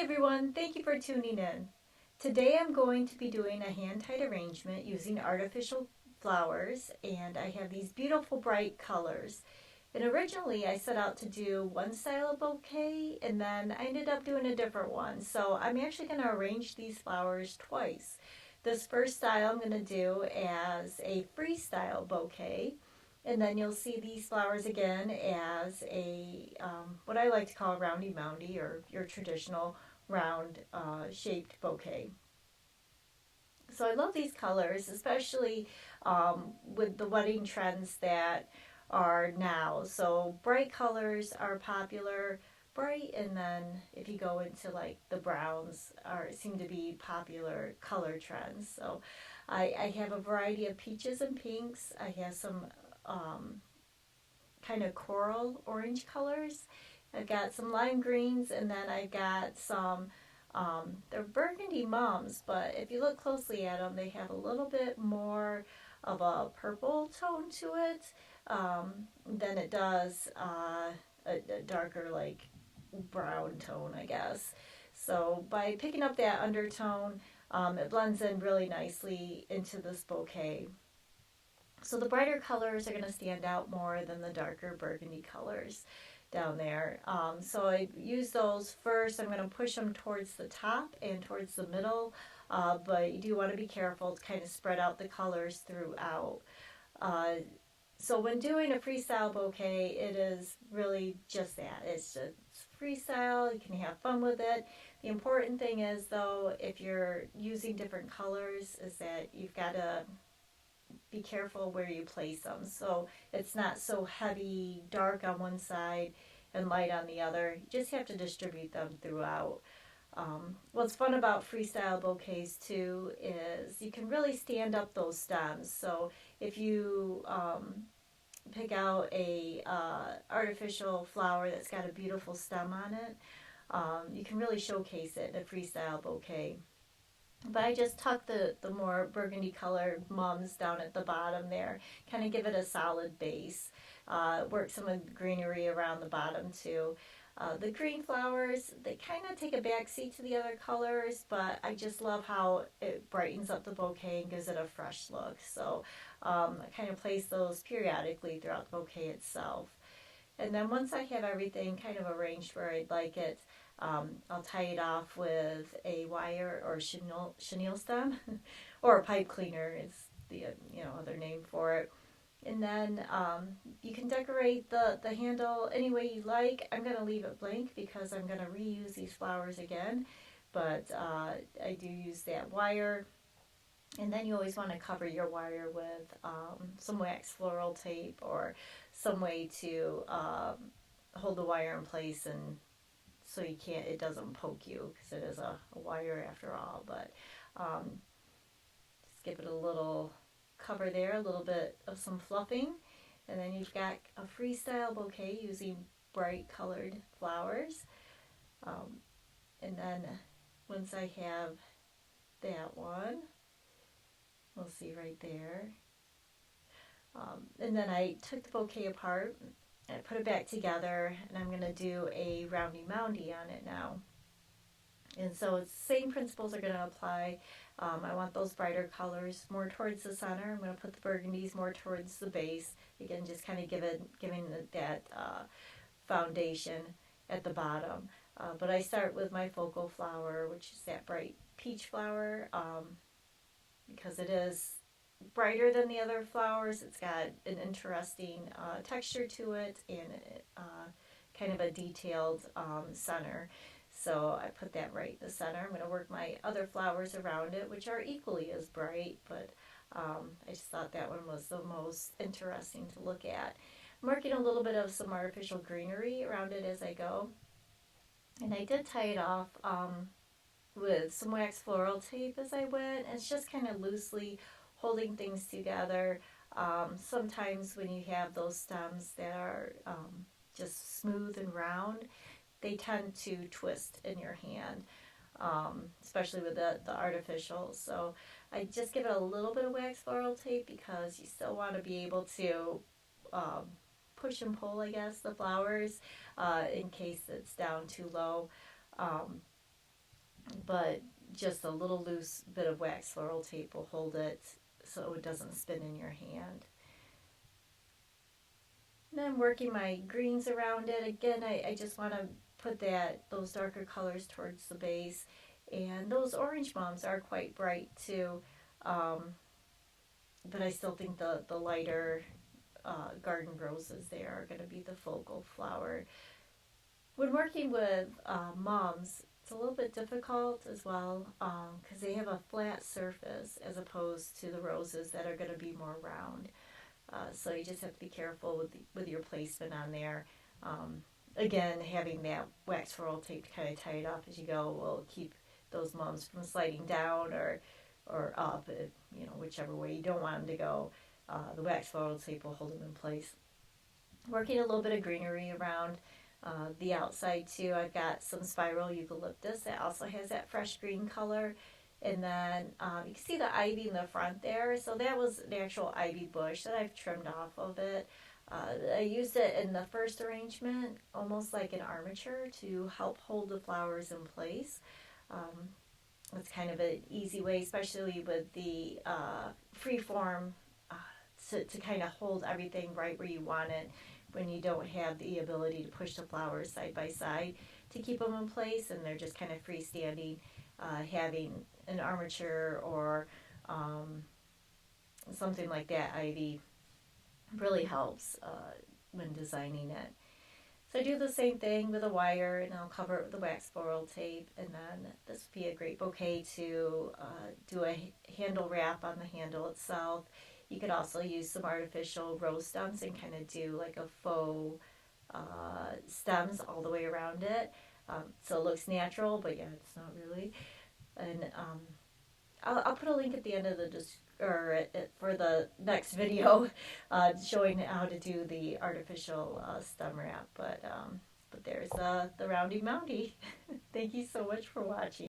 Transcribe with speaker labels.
Speaker 1: everyone, thank you for tuning in. Today I'm going to be doing a hand-tied arrangement using artificial flowers, and I have these beautiful bright colors. And originally I set out to do one style of bouquet, and then I ended up doing a different one. So I'm actually going to arrange these flowers twice. This first style I'm going to do as a freestyle bouquet, and then you'll see these flowers again as a what I like to call a roundy moundy, or your traditional round shaped bouquet. So I love these colors, especially with the wedding trends that are now. So bright colors are popular, bright, and then if you go into like the browns are seem to be popular color trends. So I have a variety of peaches and pinks. I have some um, kind of coral orange colors. I've got some lime greens, and then I've got some, they're burgundy mums, but if you look closely at them, they have a little bit more of a purple tone to it than it does a darker, like brown tone, I guess. So by picking up that undertone, it blends in really nicely into this bouquet. So the brighter colors are going to stand out more than the darker burgundy colors down there. So I use those first. I'm going to push them towards the top and towards the middle, but you do want to be careful to kind of spread out the colors throughout. Uh, so when doing a freestyle bouquet, it is really just that. It's just freestyle. You can have fun with it. The important thing is, though, if you're using different colors, is that you've got to be careful where you place them. So it's not so heavy, dark on one side and light on the other. You just have to distribute them throughout. What's fun about freestyle bouquets too is you can really stand up those stems. So if you pick out a artificial flower that's got a beautiful stem on it, you can really showcase it in a freestyle bouquet. But I just tuck the more burgundy colored mums down at the bottom there, kind of give it a solid base. Work some of the greenery around the bottom too. The green flowers, they kind of take a back seat to the other colors, but I just love how it brightens up the bouquet and gives it a fresh look. So I kind of place those periodically throughout the bouquet itself. And then once I have everything kind of arranged where I'd like it, I'll tie it off with a wire or chenille stem, or a pipe cleaner is the other name for it. And then you can decorate the handle any way you like. I'm going to leave it blank because I'm going to reuse these flowers again, but I do use that wire. And then you always want to cover your wire with some wax floral tape, or some way to hold the wire in place, and so it doesn't poke you, because it is a wire after all. But just give it a little cover there, a little bit of some fluffing, and then you've got a freestyle bouquet using bright colored flowers. Um, and then once I have that one, we'll see right there. And then I took the bouquet apart and I put it back together, and I'm going to do a roundy moundy on it now. And so it's same principles are going to apply. I want those brighter colors more towards the center. I'm going to put the burgundies more towards the base. Again, just kind of giving that foundation at the bottom. But I start with my focal flower, which is that bright peach flower, because it is brighter than the other flowers. It's got an interesting texture to it, and kind of a detailed center. So I put that right in the center. I'm going to work my other flowers around it, which are equally as bright, but I just thought that one was the most interesting to look at. I'm working a little bit of some artificial greenery around it as I go. And I did tie it off with some wax floral tape as I went. It's just kind of loosely holding things together. Sometimes when you have those stems that are just smooth and round, they tend to twist in your hand, especially with the artificial. So I just give it a little bit of wax floral tape, because you still want to be able to um, push and pull, I guess, the flowers in case it's down too low. Um, but just a little loose bit of wax floral tape will hold it so it doesn't spin in your hand. And I'm working my greens around it. Again, I just want to put those darker colors towards the base. And those orange mums are quite bright too. Um, but I still think the lighter garden roses there are going to be the focal flower. When working with mums, it's a little bit difficult as well because they have a flat surface as opposed to the roses that are going to be more round. So you just have to be careful with your placement on there. Again, having that wax roll tape to kind of tie it off as you go will keep those mums from sliding down or up, whichever way you don't want them to go. The wax floral tape will hold them in place. Working a little bit of greenery around the outside too. I've got some spiral eucalyptus that also has that fresh green color. And then you can see the ivy in the front there. So that was the actual ivy bush that I've trimmed off of it. I used it in the first arrangement almost like an armature to help hold the flowers in place. It's kind of an easy way, especially with the free form, to kind of hold everything right where you want it when you don't have the ability to push the flowers side by side to keep them in place and they're just kind of freestanding. Having an armature or something like that ivy really helps when designing it. So I do the same thing with a wire and I'll cover it with the wax floral tape, and then this would be a great bouquet to do a handle wrap on the handle itself. You could also use some artificial rose stems and kind of do like a faux stems all the way around it. So it looks natural, but yeah, it's not really. And I'll put a link at the end of for the next video showing how to do the artificial stem wrap. But there's the roundy moundy. Thank you so much for watching.